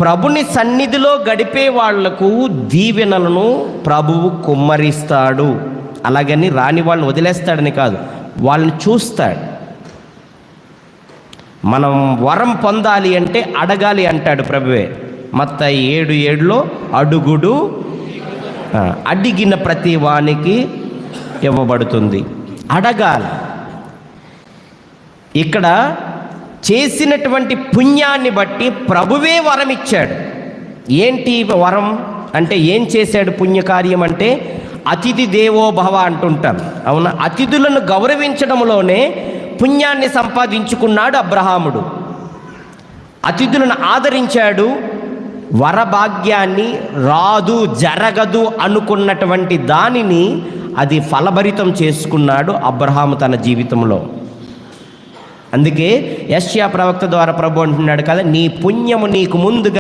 ప్రభుని సన్నిధిలో గడిపే వాళ్లకు దీవెనలను ప్రభువు కుమ్మరిస్తాడు. అలాగని రాని వాళ్ళని వదిలేస్తాడని కాదు, వాళ్ళని చూస్తాడు. మనం వరం పొందాలి అంటే అడగాలి అంటాడు ప్రభువే. మత్తయి 7:7 అడుగుడు, అడిగిన ప్రతి వానికి ఇవ్వబడుతుంది. అడగాలి. ఇక్కడ చేసినటువంటి పుణ్యాన్ని బట్టి ప్రభువే వరం ఇచ్చాడు. ఏంటి వరం అంటే ఏం చేశాడు? పుణ్యకార్యం అంటే అతిథి దేవో భవ అంటుంటాం, అవునా? అతిథులను గౌరవించడంలోనే పుణ్యాన్ని సంపాదించుకున్నాడు అబ్రహాముడు. అతిథులను ఆదరించాడు. వరభాగ్యాన్ని రాదు జరగదు అనుకున్నటువంటి దానిని అది ఫలభరితం చేసుకున్నాడు అబ్రహాము తన జీవితంలో. అందుకే యెషయా ప్రవక్త ద్వారా ప్రభు అంటున్నాడు కదా, నీ పుణ్యము నీకు ముందుగా